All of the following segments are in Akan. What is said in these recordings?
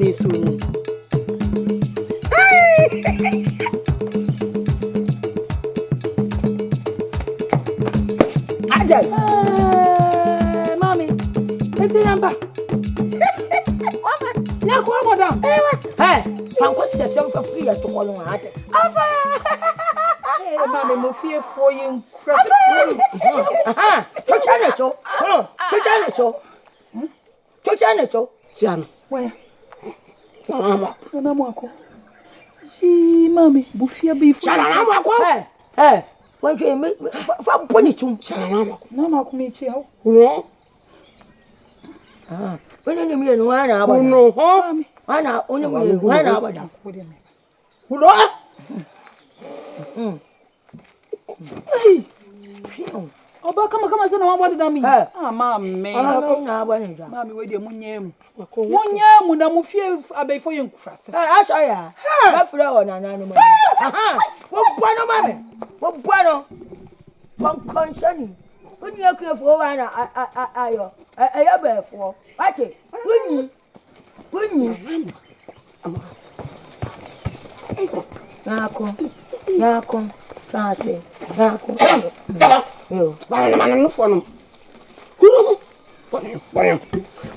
ni su. Ajay. Mami. Eti Yantah. Ya ko madam. Fanko session for free to call on ate. Afa. Mami mo fie fo yin kra. Cho. Siano. Where? Mama ako. Si mami, bu fie be fo. When you me fa boni tum. Mama ako me chi hawo. No. When you me no ana aba. No, mami. Ana oni me ana aba da. Ulo. Oba kama sana wa body da mi. Mami. Na aba ni da. Mami we de munyem. Munyem na mu fie abefo yen krase. Aso ya. Ba fura wona na no. Wo bua no mami. Wo bua no. Konshani. When you care for one ayo. Ayo be for. Wache. Wunni. Yako. Sate. Yako. Yo. Bana no fo no. Kurumu. Bana.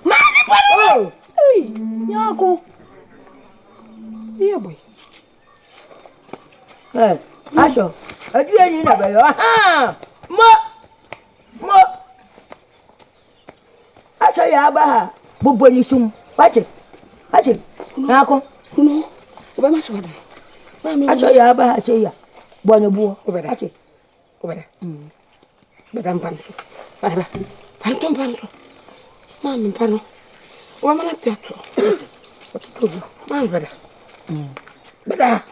Mami bana. Hey, yako. Yeah boy. Aso. Adu ani na be yo. Mo. Aso ya ba ha. Buboni sum. Wache. Yako. No. Oba ma shwada. Mami. Aso ya ba ha che ya. Bwana buo. Wache. Obeda. Bedam panso. Bada. Panso. Mami pano. Oba mala teatro. Otutubu. Mami beda. Beda.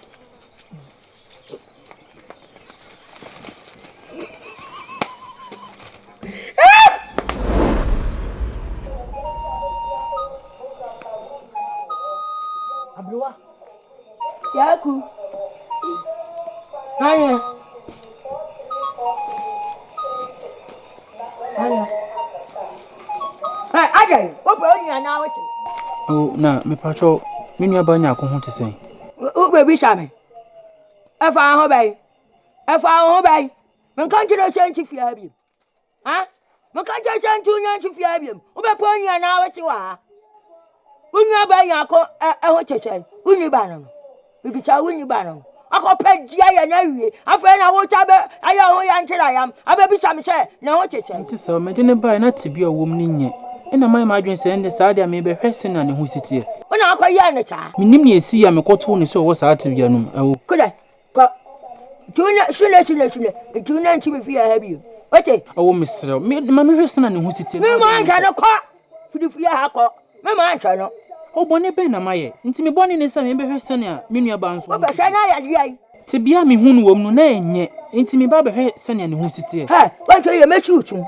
Abluwa. Yaku. Haya. Ajay, what brought you now? Oh, na me pacho, me nua ba nya ko ho te sen. O baby shame. E fa ho bai. Men kan jiro shanti fia bi. Ha? Men kan jiro shanti nyanti fia bi. O be po nya na wachi wa. Unya ba nya ko ho cheche. Unyi ba no. Bibi cha unyi ba no. Ako pe dia ya na wie. Afa na wo cha be aya ho ya nkira yam. Ababi shame che na ho cheche. Nti so me de ne ba na tibi awom ni nye. Ina mai ma adwen se ne sa dia me be hwese na ne ho sitie. Una akoye ne cha. Minim ne esi ya me koto ne so wo sa tibi anum. Awo. Kuda. Ko Juna shule. Juna nchi be fia ha bi. Oche. Awo mesre. Me ma me hwese na ne ho sitie. Me ma nka no ko. Fidi fia ha ko. Me ma nka no. Obone be na maye. Nti me bone ne sa me be hwese ne a me nua ba nso. Oba sha na ya dia. Tibia me hunu wom no na enye. Nti me ba be hwese ne ne ho sitie. Ha, wancho ye mechuchum.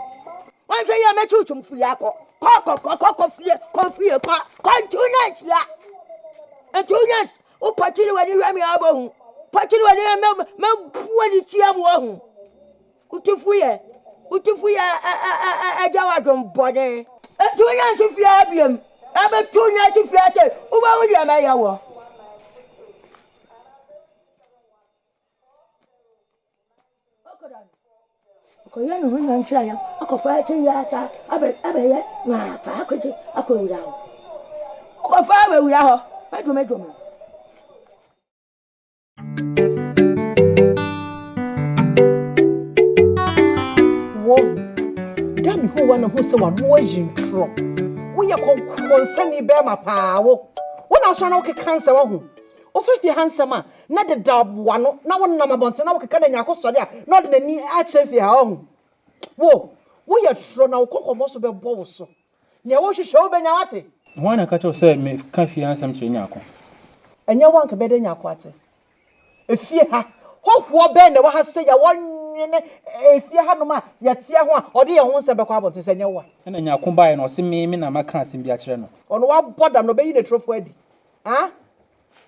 Wancho ye mechuchum fia ko. Ko fie ko Juna sia. Juna o patiri wani rami abohu. Patiri wani me buani tia mo hu. Utifuye ajawa dom bode. Juna nchi fia biem. Abe Juna nchi fia che. Uba wudi ama yawo. Ko yana hunan shaya aka face ya ta abe ya na fa akaje akwai wura ho ko fa be wura ho medo wo dami ho wana ho se wa no ajintro wo ye konsani be ma paawo wo na so na wo ke cancer wo ho o fefi hansama na de dabwa no na wo nam abonte na wo ke kana nya akosode a na de nani a chefi ha ho wo ye tro na wo kokomo so be bo wo so ne wo hwehwe wo benya wate Ho na ka cho se me ka fi ansam che nya ko. Enya wanka be de nya ko ate efie ha ho be ne wo ha se ya wonwene efie ha no ma ya tie ho a ode ye ho nse be kwa abonte se nya wo Na nya ko bae no se me na maka asim bi a kire no. ono wa bodam no be yi ne trofo adi ha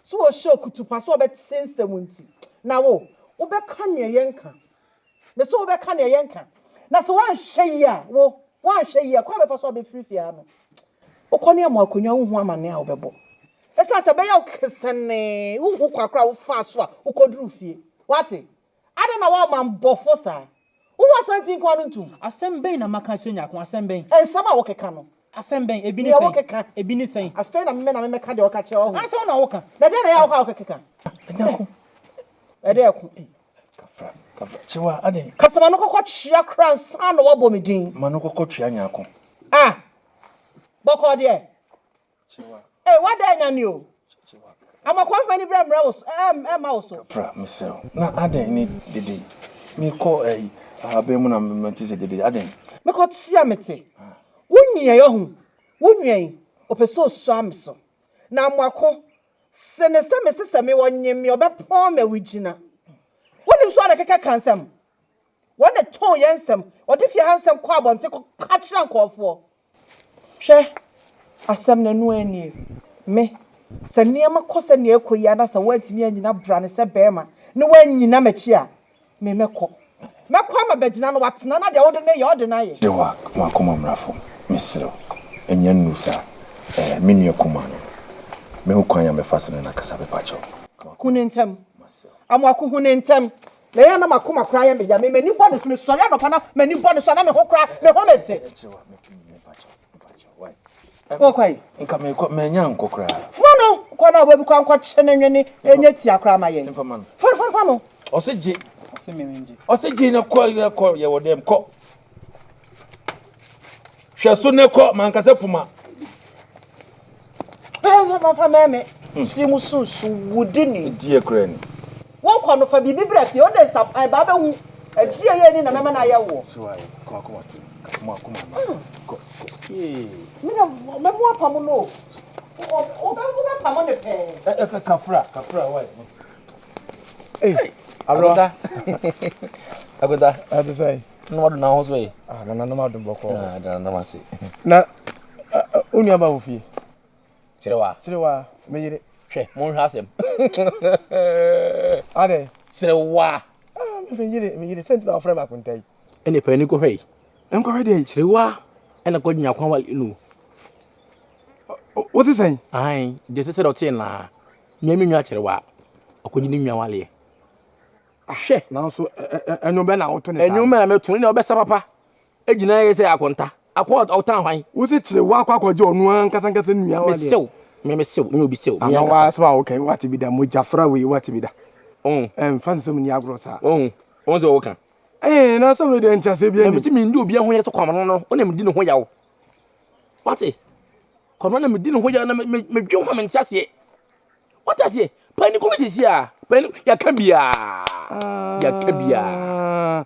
so o show kutupa so be sensem nti na wo be ka ne yenka me so be ka ne yenka na so wan hwe ya wo wan hwe ya kwa be fa so be free fia no okoni am akonwa hu amane a wo bebo Esa se be ya kesene wo kwakra wo fa so a wo kodru fie wate ade na wa man bofo sa wo wasantin ko no ntum Asem na maka chenya ko asem ben. Ensam a wo keka no Asem ben ebi ni wo sen. keka Ebi ni sen. afa na me meka de wo ka che wo ho Asem na wo ka. na de na ya wo keka Edanko. ede eku Kafra. Chiwa ade. kasama no kokko chia kran san no wo bo me din Manu kokko twa nyako. boko de Chiwa. wa da nya ni o Chiwa. amakwa fa ni bra mra wo ma wo so Kafra mesel. Na ade ni dede. Me ko abe mu na mentise dede ade. me ko tia mete wonye ye ho wonye opeso so amso na amwako sene se me sese me wonye me obepon ma wigina wonim so ada keka kansam wona ton yensem wode fie hansem kwa abonte ko kachira nkofo hwe asem na nu ani me se niam kosa ne ekoyi ana sa wantimi anyina bra ne se bema ne wanyina machi a me mekọ ma begina no watena na de wode ne ye ode na ye Dewa kuma kuma mrafo. Mesel. Enya nusa. Minu kuma no. Me ho kwan ya me fa so na kasa be pacho. hunentem amwako hunentem na ya na makoma kra ya me ya me mani bone so me sori anopa na mani bone so na me ho kra me ho mete Chiwa me pacho. Why? okwai Nka me ko me nya nkokra. fano ko na obabi kwa nkwa chene nwene enya ti akra ma ye Mfa man. fano Oseje. Asem me menje. Oseje na ko ye wodem ko. Hweso ne ko mankasa puma. fa meme si mususu wudini Die kra ni. wo kwa no fa bibi bra fie o de sa ba ba hu adie ye ni na meme na ye wo Chiwa ko tu. Kuma. Ko. me na me mo apam no o ba pam ne pe Kafra why? Agoda. Agoda. Ade say. No wadu na ho so e. Na na ma dum boko. Da na ma se. Na unu aba wo fie. Chirewa. Me yire. Hwe, mo hwa asem. Ade. Chirewa. Me yire sent na ofre ma kuntai. Ene pa ni ko hwe. Enko hwe Chirewa. Ene ko nya kwan wal inu. What is saying? Ai, de se do tin na. Nya mi nwa chirewa. Akonyi ni nwa wale. Hwe. Na so enyo be na woto ne. Enyu me na metun na obesa papa. Ejina ye se akonta. Akwa otan hwan. Wo se kire wa akwaje onu an kasa nua wale. Me sew, me obi sew. Ana wa so okay what be da mo jafra we what be da. Fan so ni agro sa. On zo wokan. Na so we de nchase bia ni. Me se me ndi obi ho ye so kwamno no. Ona me di ne ho yawo. Wate? Kwamno na me di ne ho yawo na me dwe ho me nchase. Wate? Pani ko sisi a. Pani ya kabia. Ya kabia.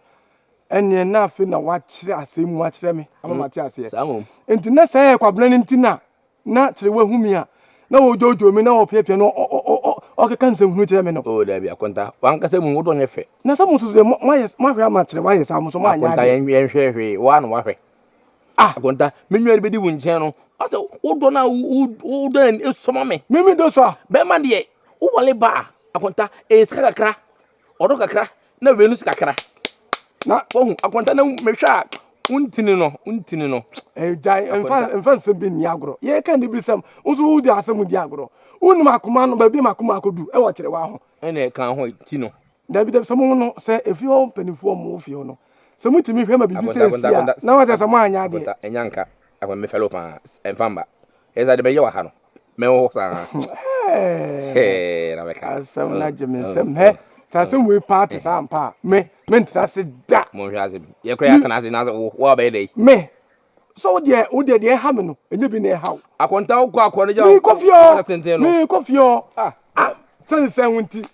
Enne na afi na wa kire asem mu akire me. Ama mate ase. Samom. Enti na say kwabena ni ntina na kire wa humi a na wo jojo me na wo piepie no o ke kan sem hu kire me no. O da bia konta. Wan kasa mu wo do ne fe. Na sa mu so ma hwe ama kire wa yesa mu so ma anya. Konta yen hwe wa no wa hwe. Konta me nwa be di wo nchen no. Asa wo do na wo do en esoma me. Mimi do so a. Be ma de wo wale ba. Akonta e sika kakra. Odo kakra na wenu sika kakra. Na wohu akonta na mehwa untini no Jai enfan se bi ni agro ye kan ni bisam unso udi asem di agro unu makoma no ba bi makoma akodu e wo kire wa ho ene kan ho ti no da bi da samo no se efi ho penifo mo fi ho no se mutimi hwe ma bibi se na wa ta mo anya de enyanka akwa me fellow pa enfamba eza de be ye wa ha no me wo sa na be ka asem na jemensem he sasem we party sampa me ntra se da mo hwa se ye kra ya kana se na wo ba dey me so de ha me no enye bi na ha akonta wo akwa no ja me kofio sen wunti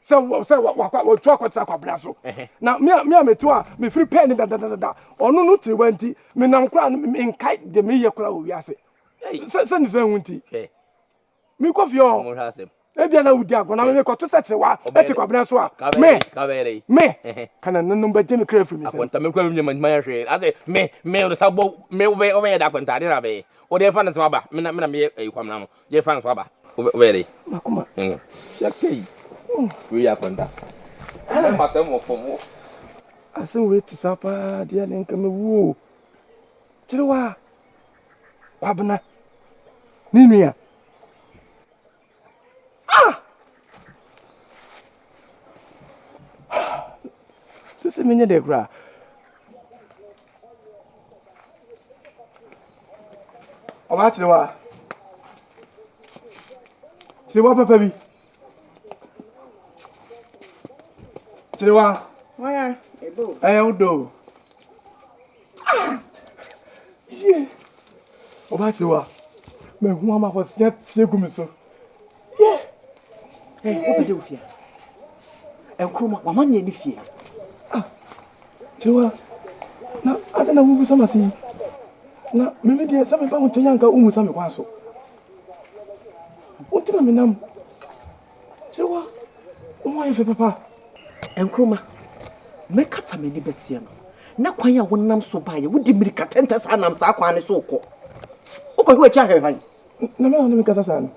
se wa twa kwata kwa braso na me ameto a me free pen da onu no tiri wanti me nan kra me nkai de me ye kra wo wiase sen wunti me kofio mo hwa se ebia na udi agona me ko to seche wa eti kwa braso a me kana nanu ba jemi kra free me akonta me kwa me ma hwe ase me o sabo me o be da akonta de na be o de fa na so aba me na me kwam na no je fa na so aba o be dey makoma ya kei we ya akonta ana mata mo fomo asen we ti sapa dia ne nka me wu tirewa kwabna ni nua se menye de kura. Oba chirewa. Chirewa papa bi. Chirewa. Waya, ebo. Udo. Yeah. Oba chirewa. Me hu ama ko sia tie gu mi so. Yeah. Oba de ofia. Enkroma, mama nye ni fie. Chirewa. Na ada na wu sama si. Na me de sama ba won tanya nka umu sama kwa so. Unti na menam. Chirewa. Omo ayefe papa. Enkroma. Me kata me ni betie no. Na kwan ya wonam so ba ye, wodi mirika tenta sa nam sa kwan ne so ko. Ukọ hwe cha hwe. Na me kata sa no.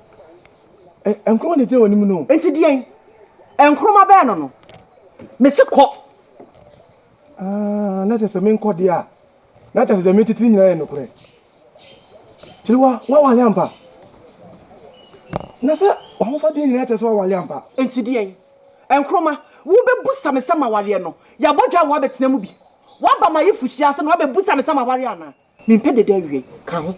Enkroma de tie woni mu no. Enti dien. Enkroma be no no. Me se ko. Na se me nko dia. Na se de me titiri nyina ye no kure. Chirewa, wa wale ampa. Na se o ho fa de nyina te so wa wale ampa. Enti dien. Enkroma, wo be busa me sama wale no. Ya bodwa wo betena mu bi. Wa ba ma yefuhia ase no wa be busa me sama wale ana. Me mpe de awie ka ho.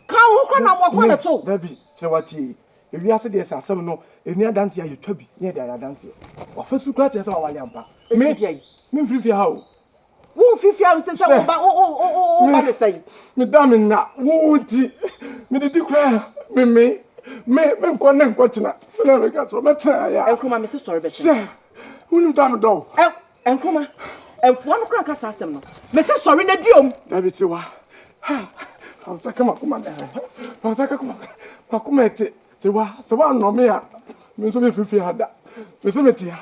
Ka ho kra na mo kwa le to. Dabi, Chirewa tie. Ewi ase de ese asem no, eni adanse ya yetwa bi, ne de adanse. Wa fa su kra te so wa wale ampa. Me dien. Me mfirifi ha o. Wo fifia se se wo ba o ba le sai. Me da me na, wo ti. Me didi kra, me nko ne nko tina. Na me ka so me tena ya. Enkroma me se sorry be se. Unu da me do. Enkroma. Enfua no kra kasa asem no. Me se sorry na diom. Dabi Chirewa. Ha. Fa kama kuma da. Fa kama. Fa kuma ete. Chirewa, se wa no me ya. Me so me fifi hada. Me se me tia.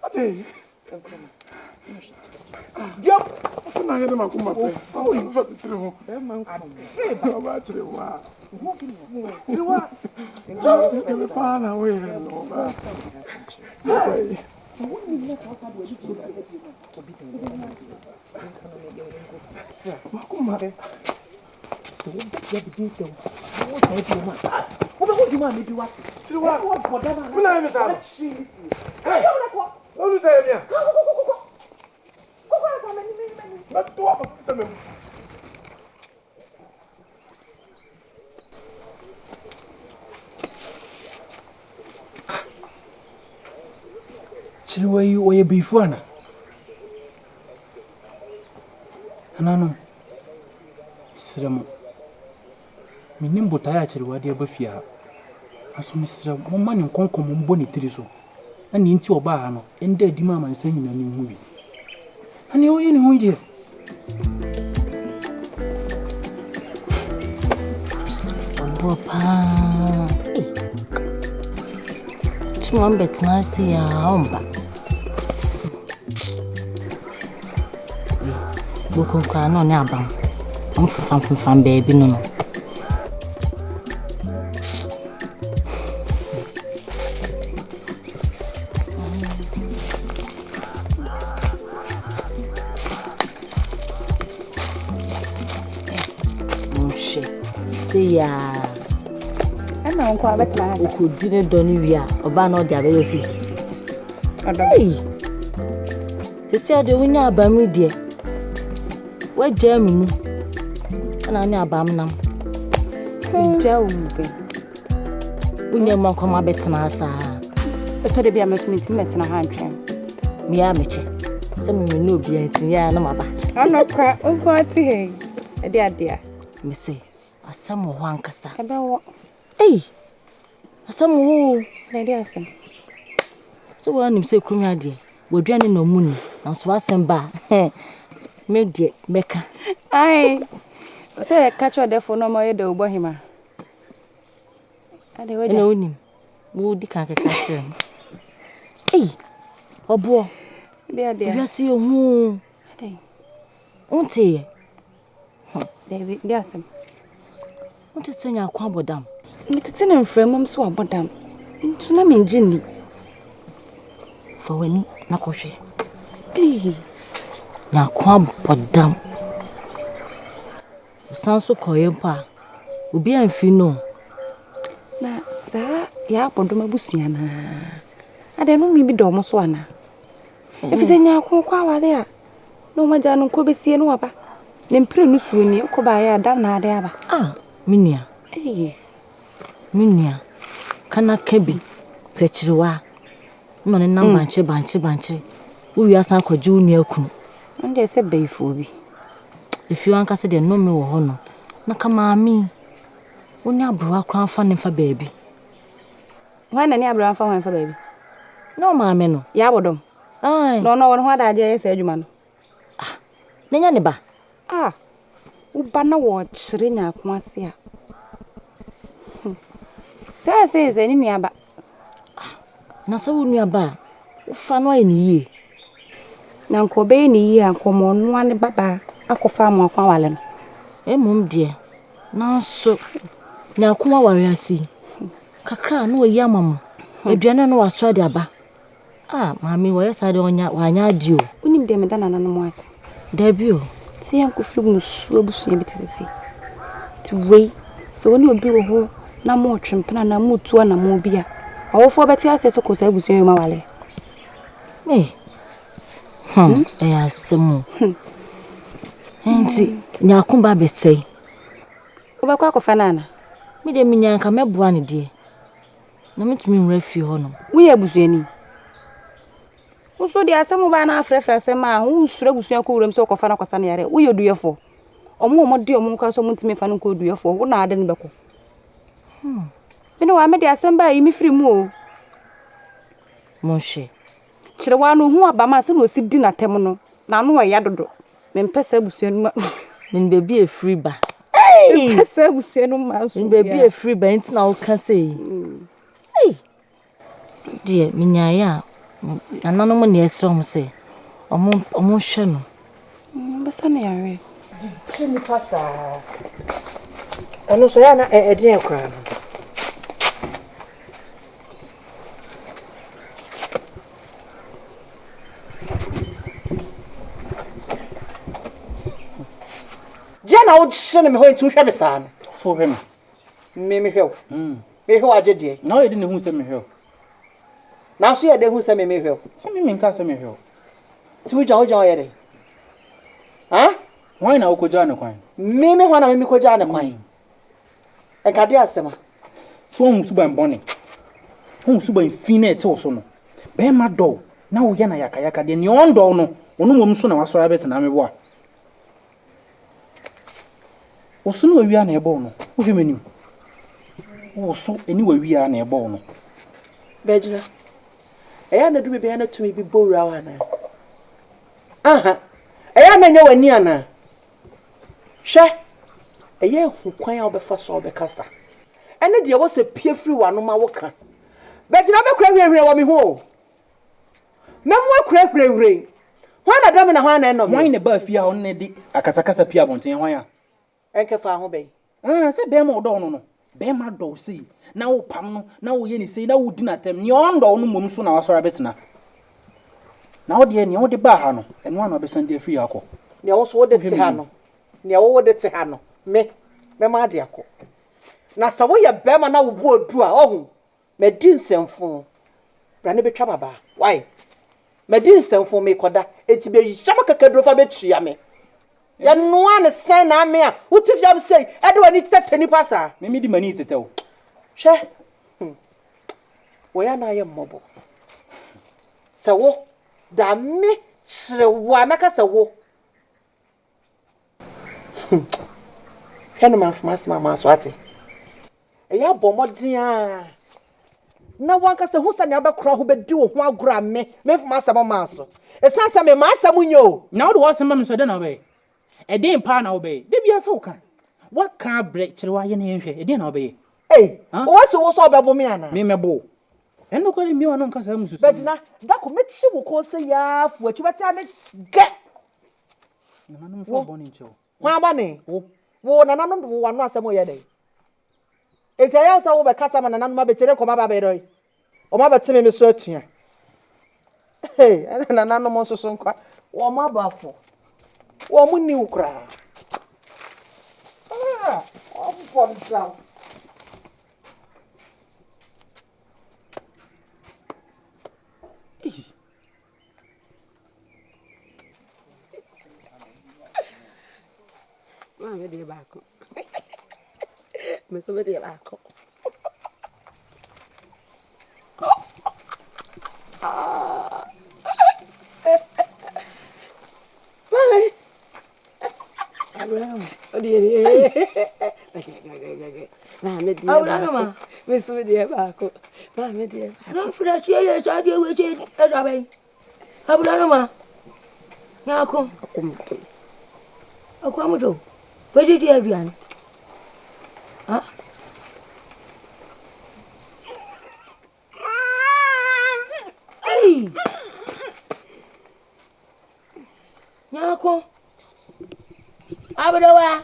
Ade. Diom. Fa na yede makuma pe. Fa fa tire ho. Ba Chirewa. Chirewa. Me pa na we no ba. Makuma. So ya bi se wo sai bi ma. Wo be ho juma me bi wa. Chirewa. Wo boda na. Mo na me sa. Hey, yo na ko. Onu say me. Ko sa me ni. Na to apa ta me. Chirewa yi oye bifu ana. Anano. Siramo. Minim botaya Chirewa de bafia. Aso misira mo mani nkonko mo mboni tiri so. Na ni nti oba ha no, enda adi ma mansan nyina ni hu bi. Ani oye ni hu ide. Papa. Tu betna si ya omba. Boko kwa no ne abam. Amfam baby no. Ya ana nko abetna ha ko dine doni wi a oba na odi abeyo si sisi ade wunya abami die waja mu ana ni abam nam jawu be wunya ma ko ma betna asa eto de bia mesmiti metna ha ntwen mi a meche se mi no obi antin ya na maba anokwa nko ati he ade ade a mi se asam ho ankasa ebe wo asam ho ade asam so wa nim se krumi ade wodwane no muni na so asem ba me de beka ai se catch the phone no mo ye de obo hima ade we na onim wo di kan keka che obo ade bi asi ohun ade unti David de asam unti senya akwa bodam mitete na mframum so abodam ntu na menjini fa wani na kohwe na akwa bodam sanso koyempa obi amfi no na sa ya bodom abusua na ade no mi bi do mo so ana If it's nya ko kwa wale a. No maja no ko besie no aba. Ne mpre no suoni ko ba ya dam na ade aba. Ah, minua. Minua. Kana kebi. Pechiriwa. No ne nam banche. Uwi asan kwaji unua kunu. Nde se beifo bi. If you anka se de no me wo ho no. Na kama mi. Oni abrowa kran fa ne fa baby. Why na ni abrowa fa wan fa baby? No maame no. Ya bodom. Ai. No won ho adaje yesa adwuma no. Ah. Nenya ne ba. Ah. Wo ba na wo kyere nya ko ase a. Se ni nua ba. Na so wo nua ba. Wo fa no ayi ni yie. Na nko be ni yie anko mo no ane baba akofa mo akwa wale no. Emum de. Na so nya ko ware asi. Kakra no yi amam. Aduane no waso de aba. Ah, mami wo yesa de onya wanya adi o. Unim de me dana na no mo ase. Dabi o. Se yanko firim no suo busu bi tesese. Ti wei. Se woni obi wo ho na mo twempena na mo tuo na mo bia. Awofo beti ase so ko sa busu yema wale. Ya semu. Enti nya kumba besei. Obakwa akofa nana. Mi de minya nka meboa ne de. Na mitumi nwra fi ho no. Wuye busuani. Uso di asemu ba na afrefra sema hu sura busuan ko wuram se okofa na kosa na yare. Wuye duyefo. Omo de omo nkra so muntimi fa no ko duyefo. Wo na ade ne beko. Bino wa me de asem ba yi mi firi mu o. Monhwe. Kirewa no hu abama se no osidi na tem no. Na no ya dodo. Me mpesa busuan ma. Men baby e free ba. Hey! Mpesa busuan ma so. Men baby e free ba enti na wo ka sei. Hey! Die minya ya. Anano mo ne esro mo se. Omo hwe no. Besa na yare. Kini pata. Ano so ya na edin ekra no. Jana o chene me ho ntu hwe me sa no. So hwe me. Me hwe. Me hwe aje de. Na o yedi ne hu se me hwe. Na so ye de hu se me hwe. Se me nka se me hwe. Ti wo jan ye de. Ha? Why na okoja ne kwan? Me ho na me koja ne kwan. E ka de asema. So hu suban bone. Hu suban fine te so no. Be ma do na wo ye na yakayaka de ne on do no. Onu mom so na wasora bet na me bo a. Oso no wi na ebo no. Wo hwe manim. Oso eni wa wi na ebo no. Bejina. Eya na du be na tumi bi bowra wa na. Aha. Eya na nya wani ana. Hwe. Eya hu kwan a obefa so obekasa. Ene de wo se pie firi wa no ma wo ka. Bejina be kura hwehwe wo me ho. Memo akura hwehwe. Hwan na dam na hwan na no. Hwan ne ba fia ho ne di akasakasa pia bonten hwan a. Enke fa ho be. Se be ma odo no no. Be ma do sei. Na wo pam no, na wo ye ni sei, na wo di na tem. Ni ondo no mom so na wasora betina. Na wo de ni wo de ba ha no. Eno ana obesan de afiri akọ. Ni wo so wo de te ha no. Ni wo de te ha no. Me ma de akọ. Na sa wo ye be ma na wo bu odu a ohun. Me di nsemfo. Bra ne betwa baba. Why? Me di nsemfo me koda. Eti be yama kakadro fa betria me. Ya noa ne sen na me a. Wo ti fiam sei, e de wani tete ni pasa. Me di mani tetew. Hwe. Wo ya na ye mmobo. Sa wo da me chrewa maka sa wo. Hwe no manfamasi mama so ate. E ya bomodin a. Na wanka se hu sanya abekra ho bedi wo ho agura me famasa mama so. E sansa me masa munyo. Na wo de wo sema me so de na be. E den pa na wo be. De bia so kan. What can break chrewa ye na hwe. E den na wo be. Hey, wo so obebo me ana. Me mebo. Endo ko mi wono nka sa musu. Bedina, da ko mechi wo ko se ya fu atu beti ane ge. Na no mfa boni ncho. Hwa ba ne? Wo na nanu wo wanu asemo ye dey. Eti ya so wo be kasa ma na nanu ma betere ko ma ba be doi. O ma betime me so atua. Hey, na nanu mo so so nkwa. Wo ma ba fo. Wo mu ni ukra. Ah, o fon down. Mama de baako. Me so de baako. Mama. Abraham. Odi. Mama de. Abraham. Me so de baako. Mama de. No fresh ye so ade we che azabe. Abraham. Nyako. Akwamudo. Pedi di aduan. Ha? Hey. Nyako. Abdowa.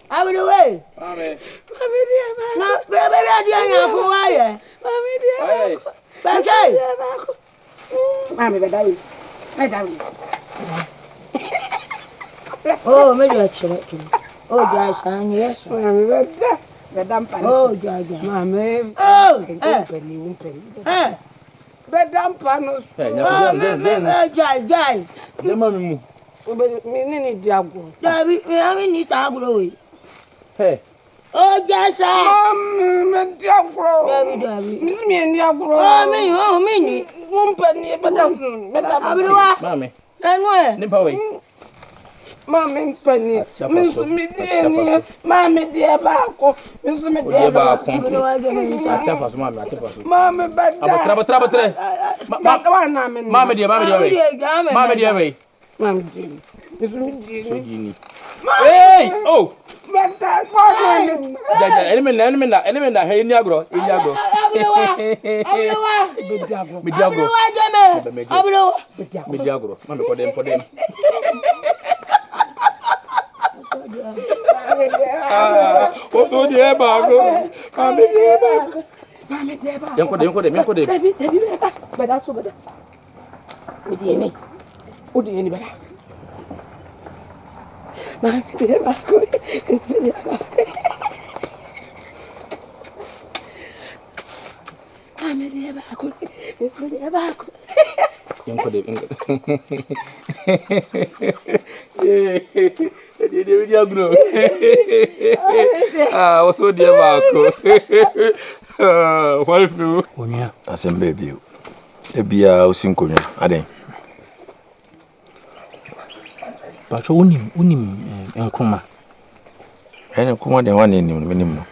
Abdowe. Mame. Mama de baako. Na bebe aduan nyako wa ye. Mama de baako. Bajai. Mama be dawi. Be dawi. Oh, me do chere. Oh, Jashan, yes. Mama be dam pan. Oh, Jaja. Mama. Oh, eh. Be dam pan. Oh, me Jai. De mami mu. Me ni diago. Davi, me ami ni tagro. Hey. Oh, Jashan. Me diago. Davi. Me ni diago. Oh, me ni. Mumpani be dam. Abdowa. Mame. Enwe. Nipa we. Mama mpani. Me ni. Mama de baako. Me so me de baako. Abdowa ge me. Atiafa so mame, atiafa so. Mama be da. Abotire. Wana me. Mame de we. Mame de we. Mama de. Me so me de. Yini. Hey! Oh! Bata ko ni. Jaja, elementa, hey ni agro, ni agro. Abdowa. Mi diagro. Abdowa ge me. Abdowa. Mi diagro. Mame podem. Oso di e bago. Mame de bago. Yanko de. Dabi beda so beda. Me di ni. O di ni beda. Mame de bago. Esse de bago. Mame de bago. Esse de bago. Yanko de. Dia diagro. Ah, oso di e bago. Wife. Onya. Asembe bio. Ebia osinkonwa aden. Bacho unim enkuma. Ene kuma den wane nim no.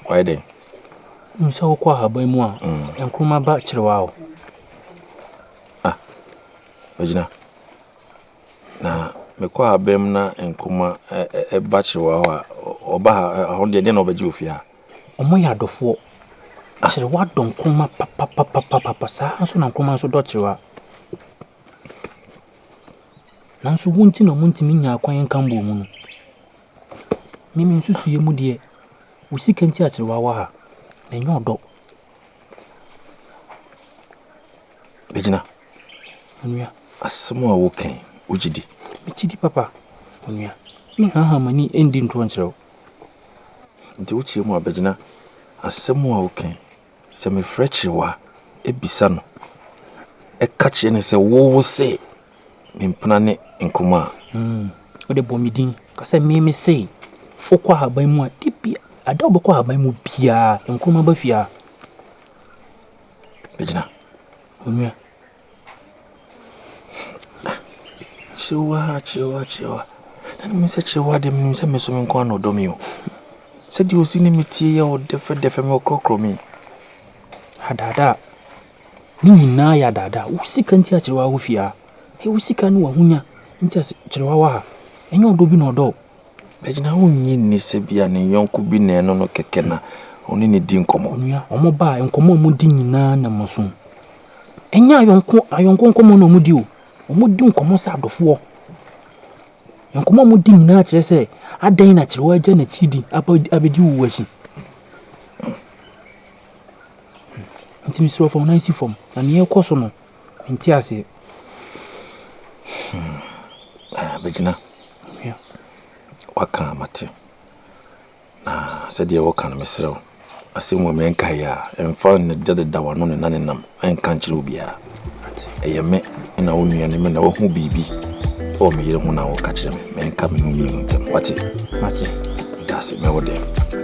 Why den? Nsa wo kwa haban mu a enkuma ba kirewa wo. Ah. Bajina. Na me kwa habem na enkuma ba kirewa ho a oba ho de na obaji ofia. Omo ya adofo. Asere wa don kuma papa sa anso na kuma anso do kirewa. Nanso wunti na muntimi nya akwan kambo mu no. Mimi nsusu ye mu de wo sika nti akirewa wa ha. Na nyo do. Bajina. Onya. Asemo a woken ujidi. Bichidi papa. Onya. Ni ha mani endi nto nkyerɛw. Nti wuchie mu abajina. Asemo a woken se me frechiwa ebisa no. Ekache ne se wo se mimpana ne nkuma. Ode bomidin ka se meme sei okwa haban mu a dipia ada obekwa haban mu bia nkuma ba fia. Bajina. Onya. Chiwa. Nani mi se chiwa de mi se meso mi nkwa no domi o. Se di osi ni mi tie ya o defe mi okrokro mi. Hadada. Ni nyina ya dada. Usika nti achirewa wo fia. He usika no wahunya nti achirewa wa. Enye odo bi no odo. Bajina unyi ni se bia ne yonku bi na eno no keke na oni ni di nkomo. Onya omo ba nkomo mu di nyina na moso. Enya ayonko nkomo no mu di o. Omo di nkomo sa adofo. Nkomo mu di nyina kire se adan na kirewa agya na chidi abedi wo wahi. Nti misro fo na isi fom na ne ekoso no nti ase. Bajina. Yeah. Waka mate. Na se de waka na mesrew. Asemu me nka ya emfa ne deda wano ne nanenam enka nkire obia. Eyeme na wonua ne me na wo hu bibi. Oh, me, you don't want to catch them. Men coming to me. What it? Mate. That's it, me with them.